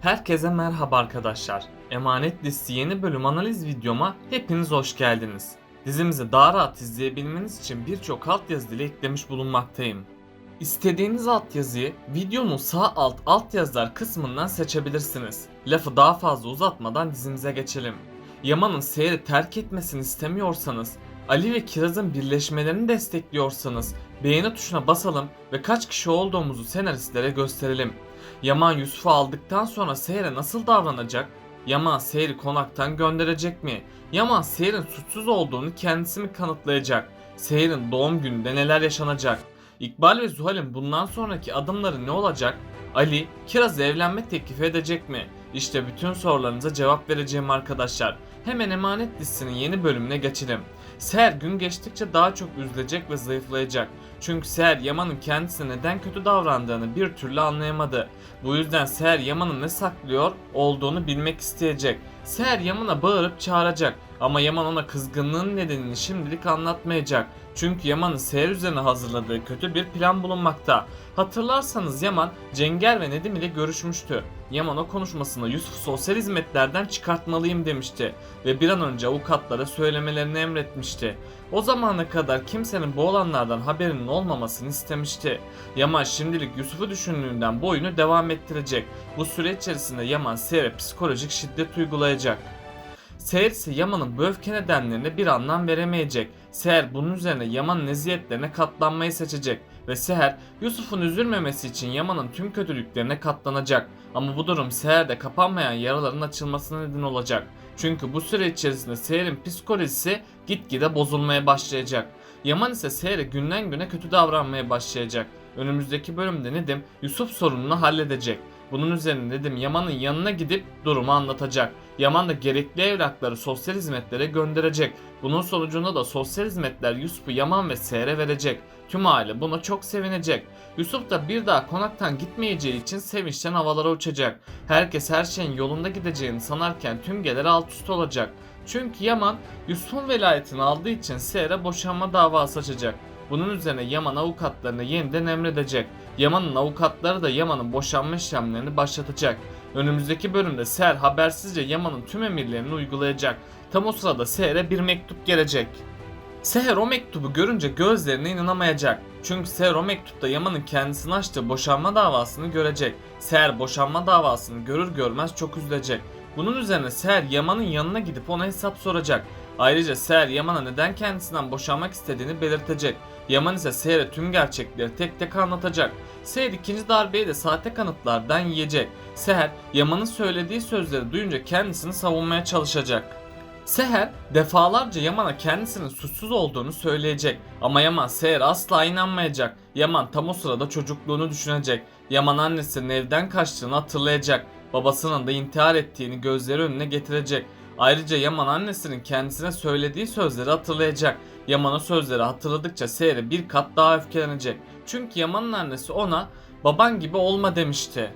Herkese merhaba arkadaşlar. Emanet Dizisi yeni bölüm analiz videoma hepiniz hoş geldiniz. Dizimizi daha rahat izleyebilmeniz için birçok altyazı dili eklemiş bulunmaktayım. İstediğiniz altyazıyı videonun sağ altyazılar kısmından seçebilirsiniz. Lafı daha fazla uzatmadan dizimize geçelim. Yaman'ın Seher'i terk etmesini istemiyorsanız, Ali ve Kiraz'ın birleşmelerini destekliyorsanız beğeni tuşuna basalım ve kaç kişi olduğumuzu senaristlere gösterelim. Yaman Yusuf'u aldıktan sonra Seher'e nasıl davranacak? Yaman Seher'i konaktan gönderecek mi? Yaman Seher'in suçsuz olduğunu kendisi mi kanıtlayacak? Seher'in doğum gününde neler yaşanacak? İkbal ve Zuhal'in bundan sonraki adımları ne olacak? Ali, Kiraz'ı evlenme teklif edecek mi? İşte bütün sorularınıza cevap vereceğim arkadaşlar. Hemen Emanet dizisinin yeni bölümüne geçelim. Seher gün geçtikçe daha çok üzülecek ve zayıflayacak. Çünkü Seher Yaman'ın kendisine neden kötü davrandığını bir türlü anlayamadı. Bu yüzden Seher Yaman'ın ne saklıyor olduğunu bilmek isteyecek. Seher Yaman'a bağırıp çağıracak ama Yaman ona kızgınlığın nedenini şimdilik anlatmayacak. Çünkü Yaman'ın Seher üzerine hazırladığı kötü bir plan bulunmakta. Hatırlarsanız Yaman, Cenger ve Nedim ile görüşmüştü. Yaman o konuşmasında Yusuf sosyal hizmetlerden çıkartmalıyım demişti ve bir an önce avukatlara söylemelerini emretmişti. O zamana kadar kimsenin bu olanlardan haberinin olmamasını istemişti. Yaman şimdilik Yusuf'u düşündüğünden bu oyunu devam ettirecek. Bu süre içerisinde Yaman Seher'e psikolojik şiddet uygulayacak. Seher ise Yaman'ın bu öfke nedenlerine bir anlam veremeyecek. Seher bunun üzerine Yaman'ın eziyetlerine katlanmayı seçecek ve Seher Yusuf'un üzülmemesi için Yaman'ın tüm kötülüklerine katlanacak. Ama bu durum Seher'de kapanmayan yaraların açılmasına neden olacak. Çünkü bu süre içerisinde Seher'in psikolojisi gitgide bozulmaya başlayacak. Yaman ise Seher'e günden güne kötü davranmaya başlayacak. Önümüzdeki bölümde Nedim Yusuf sorununu halledecek. Bunun üzerine Nedim Yaman'ın yanına gidip durumu anlatacak. Yaman da gerekli evrakları sosyal hizmetlere gönderecek. Bunun sonucunda da sosyal hizmetler Yusuf'u Yaman ve Seher'e verecek. Tüm aile buna çok sevinecek. Yusuf da bir daha konaktan gitmeyeceği için sevinçten havalara uçacak. Herkes her şeyin yolunda gideceğini sanarken tüm gelir alt üst olacak. Çünkü Yaman Yusuf'un velayetini aldığı için Seher'e boşanma davası açacak. Bunun üzerine Yaman avukatlarını yeniden emredecek. Yaman'ın avukatları da Yaman'ın boşanma işlemlerini başlatacak. Önümüzdeki bölümde Seher habersizce Yaman'ın tüm emirlerini uygulayacak. Tam o sırada Seher'e bir mektup gelecek. Seher o mektubu görünce gözlerine inanamayacak. Çünkü Seher o mektupta Yaman'ın kendisini açtığı boşanma davasını görecek. Seher boşanma davasını görür görmez çok üzülecek. Bunun üzerine Seher Yaman'ın yanına gidip ona hesap soracak. Ayrıca Seher Yaman'a neden kendisinden boşanmak istediğini belirtecek. Yaman ise Seher'e tüm gerçekleri tek tek anlatacak. Seher ikinci darbeyi de sahte kanıtlardan yiyecek. Seher Yaman'ın söylediği sözleri duyunca kendisini savunmaya çalışacak. Seher defalarca Yaman'a kendisinin suçsuz olduğunu söyleyecek ama Yaman Seher'e asla inanmayacak. Yaman tam o sırada çocukluğunu düşünecek. Yaman annesinin evden kaçtığını hatırlayacak. Babasının da intihar ettiğini gözleri önüne getirecek. Ayrıca Yaman annesinin kendisine söylediği sözleri hatırlayacak. Yaman o sözleri hatırladıkça Seher'e bir kat daha öfkelenecek. Çünkü Yaman'ın annesi ona baban gibi olma demişti.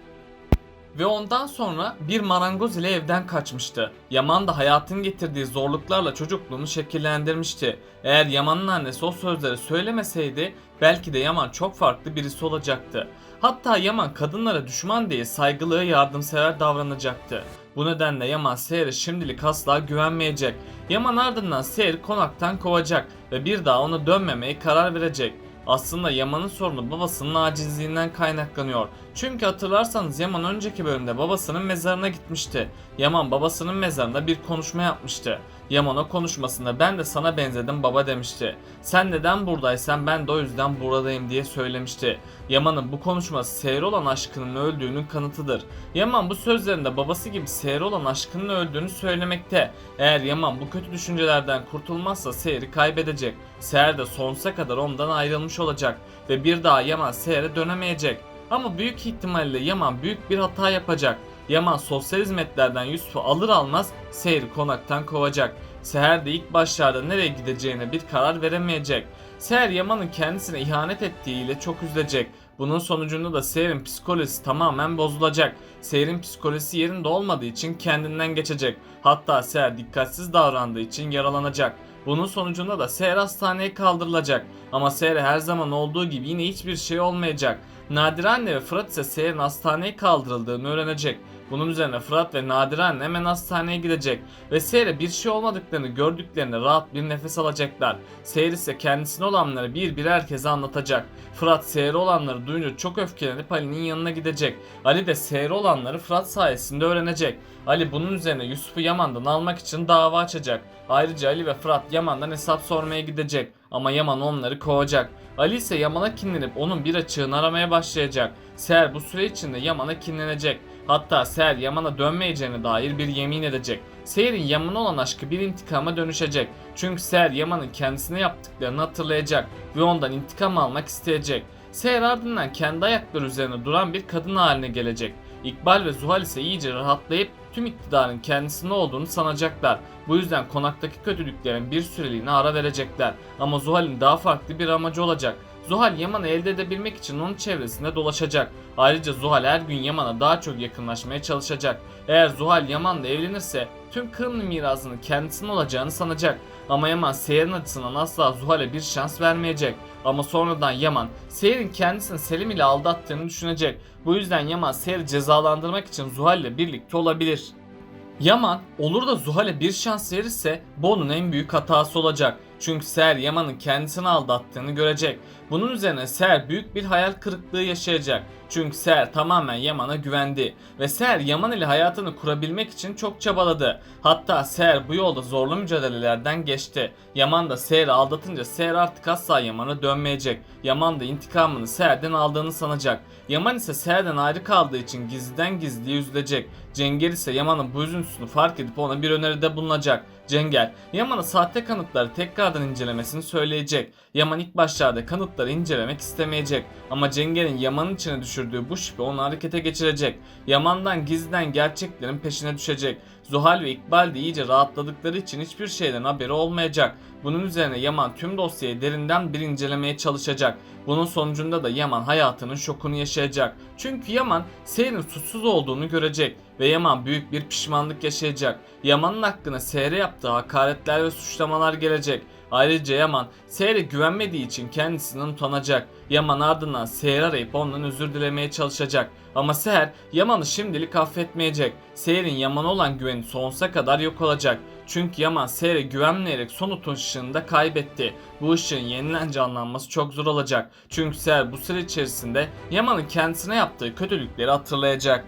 Ve ondan sonra bir marangoz ile evden kaçmıştı. Yaman da hayatın getirdiği zorluklarla çocukluğunu şekillendirmişti. Eğer Yaman'ın annesi o sözleri söylemeseydi belki de Yaman çok farklı birisi olacaktı. Hatta Yaman kadınlara düşman değil saygılı, yardımsever davranacaktı. Bu nedenle Yaman Seher'e şimdilik asla güvenmeyecek. Yaman ardından Seher'i konaktan kovacak ve bir daha ona dönmemeye karar verecek. Aslında Yaman'ın sorunu babasının acizliğinden kaynaklanıyor. Çünkü hatırlarsanız Yaman önceki bölümde babasının mezarına gitmişti. Yaman babasının mezarında bir konuşma yapmıştı. Yaman o konuşmasında ben de sana benzedim baba demişti. Sen neden buradaysan ben de o yüzden buradayım diye söylemişti. Yaman'ın bu konuşması Seher'e olan aşkının öldüğünün kanıtıdır. Yaman bu sözlerinde babası gibi Seher'e olan aşkının öldüğünü söylemekte. Eğer Yaman bu kötü düşüncelerden kurtulmazsa Seher'i kaybedecek. Seher de sonsuza kadar ondan ayrılmış olacak ve bir daha Yaman Seher'e dönemeyecek. Ama büyük ihtimalle Yaman büyük bir hata yapacak. Yaman sosyal hizmetlerden Yusuf'u alır almaz Seher'i konaktan kovacak. Seher de ilk başlarda nereye gideceğine bir karar veremeyecek. Seher Yaman'ın kendisine ihanet ettiğiyle çok üzülecek. Bunun sonucunda da Seher'in psikolojisi tamamen bozulacak. Seher'in psikolojisi yerinde olmadığı için kendinden geçecek. Hatta Seher dikkatsiz davrandığı için yaralanacak. Bunun sonucunda da Seher hastaneye kaldırılacak. Ama Seher'e her zaman olduğu gibi yine hiçbir şey olmayacak. Nadire anne ve Fırat ise Seher'in hastaneye kaldırıldığını öğrenecek. Bunun üzerine Fırat ve Nadiren hemen hastaneye gidecek ve Seher'e bir şey olmadıklarını gördüklerinde rahat bir nefes alacaklar. Seher ise kendisine olanları bir herkese anlatacak. Fırat Seher'e olanları duyunca çok öfkelenip Ali'nin yanına gidecek. Ali de Seher'e olanları Fırat sayesinde öğrenecek. Ali bunun üzerine Yusuf'u Yaman'dan almak için dava açacak. Ayrıca Ali ve Fırat Yaman'dan hesap sormaya gidecek ama Yaman onları kovacak. Ali ise Yaman'a kinlenip onun bir açığını aramaya başlayacak. Seher bu süre içinde Yaman'a kinlenecek. Hatta Seher Yaman'a dönmeyeceğine dair bir yemin edecek. Seher'in Yaman'a olan aşkı bir intikama dönüşecek. Çünkü Seher Yaman'ın kendisine yaptıklarını hatırlayacak ve ondan intikam almak isteyecek. Seher ardından kendi ayakları üzerine duran bir kadın haline gelecek. İkbal ve Zuhal ise iyice rahatlayıp tüm iktidarın kendisinde olduğunu sanacaklar. Bu yüzden konaktaki kötülüklerin bir süreliğine ara verecekler. Ama Zuhal'in daha farklı bir amacı olacak. Zuhal Yaman'ı elde edebilmek için onun çevresinde dolaşacak. Ayrıca Zuhal her gün Yaman'a daha çok yakınlaşmaya çalışacak. Eğer Zuhal Yaman'la evlenirse tüm Kırımlı mirasının kendisinin olacağını sanacak. Ama Yaman Seher'in açısından asla Zuhal'e bir şans vermeyecek. Ama sonradan Yaman Seher'in kendisini Selim ile aldattığını düşünecek. Bu yüzden Yaman Seher'i cezalandırmak için Zuhal ile birlikte olabilir. Yaman olur da Zuhal'e bir şans verirse bu onun en büyük hatası olacak. Çünkü Seher Yaman'ın kendisini aldattığını görecek. Bunun üzerine Seher büyük bir hayal kırıklığı yaşayacak. Çünkü Seher tamamen Yaman'a güvendi. Ve Seher Yaman ile hayatını kurabilmek için çok çabaladı. Hatta Seher bu yolda zorlu mücadelelerden geçti. Yaman da Seher'i aldatınca Seher artık asla Yaman'a dönmeyecek. Yaman da intikamını Seher'den aldığını sanacak. Yaman ise Seher'den ayrı kaldığı için gizliden gizliye üzülecek. Cenger ise Yaman'ın bu üzüntüsünü fark edip ona bir öneride bulunacak. Cenger, Yaman'a sahte kanıtları tekrardan incelemesini söyleyecek. Yaman ilk başlarda kanıtları incelemek istemeyecek. Ama Cenger'in Yaman'ın içine düşürdüğü bu şüphe onu harekete geçirecek. Yaman'dan gizliden gerçeklerin peşine düşecek. Zuhal ve İkbal de iyice rahatladıkları için hiçbir şeyden haberi olmayacak. Bunun üzerine Yaman tüm dosyayı derinden bir incelemeye çalışacak. Bunun sonucunda da Yaman hayatının şokunu yaşayacak. Çünkü Yaman Seher'in suçsuz olduğunu görecek ve Yaman büyük bir pişmanlık yaşayacak. Yaman'ın hakkına Seher'e yaptığı hakaretler ve suçlamalar gelecek. Ayrıca Yaman Seher'e güvenmediği için kendisinden utanacak. Yaman ardından Seher'i arayıp ondan özür dilemeye çalışacak. Ama Seher Yaman'ı şimdilik affetmeyecek. Seher'in Yaman'a olan güveni sonsuza kadar yok olacak. Çünkü Yaman Seher'e güvenmeyerek son utanç ışığında kaybetti. Bu ışığın yeniden canlanması çok zor olacak. Çünkü Seher bu süre içerisinde Yaman'ın kendisine yaptığı kötülükleri hatırlayacak.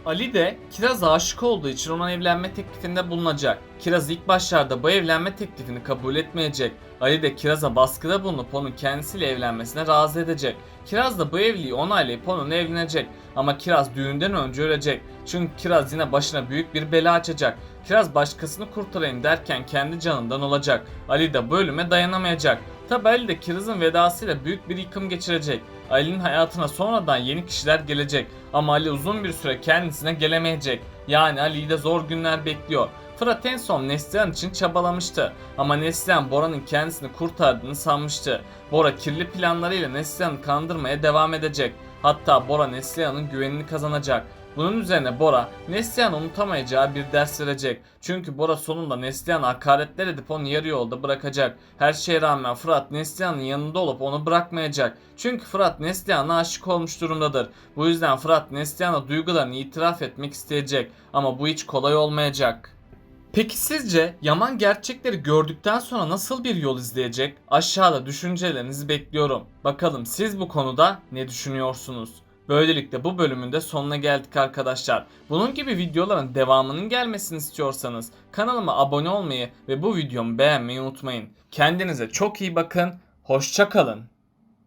Ali de Kiraz'a aşık olduğu için ona evlenme teklifinde bulunacak. Kiraz ilk başlarda bu evlenme teklifini kabul etmeyecek. Ali de Kiraz'a baskıda bulunup onun kendisiyle evlenmesine razı edecek. Kiraz da bu evliliği onaylayıp onunla evlenecek. Ama Kiraz düğünden önce ölecek. Çünkü Kiraz yine başına büyük bir bela açacak. Kiraz başkasını kurtarayım derken kendi canından olacak. Ali de bu ölüme dayanamayacak. Tabi Ali de Kiraz'ın vedasıyla büyük bir yıkım geçirecek. Ali'nin hayatına sonradan yeni kişiler gelecek. Ama Ali uzun bir süre kendisine gelemeyecek. Yani Ali'yi de zor günler bekliyor. Fırat en son Neslihan için çabalamıştı. Ama Neslihan Bora'nın kendisini kurtardığını sanmıştı. Bora kirli planlarıyla Neslihan'ı kandırmaya devam edecek. Hatta Bora Neslihan'ın güvenini kazanacak. Bunun üzerine Bora, Neslihan'ı unutamayacağı bir ders verecek. Çünkü Bora sonunda Neslihan'a hakaretler edip onu yarı yolda bırakacak. Her şeye rağmen Fırat Neslihan'ın yanında olup onu bırakmayacak. Çünkü Fırat Neslihan'a aşık olmuş durumdadır. Bu yüzden Fırat Neslihan'a duygularını itiraf etmek isteyecek. Ama bu hiç kolay olmayacak. Peki sizce Yaman gerçekleri gördükten sonra nasıl bir yol izleyecek? Aşağıda düşüncelerinizi bekliyorum. Bakalım siz bu konuda ne düşünüyorsunuz? Böylelikle bu bölümün de sonuna geldik arkadaşlar. Bunun gibi videoların devamının gelmesini istiyorsanız kanalıma abone olmayı ve bu videomu beğenmeyi unutmayın. Kendinize çok iyi bakın. Hoşça kalın.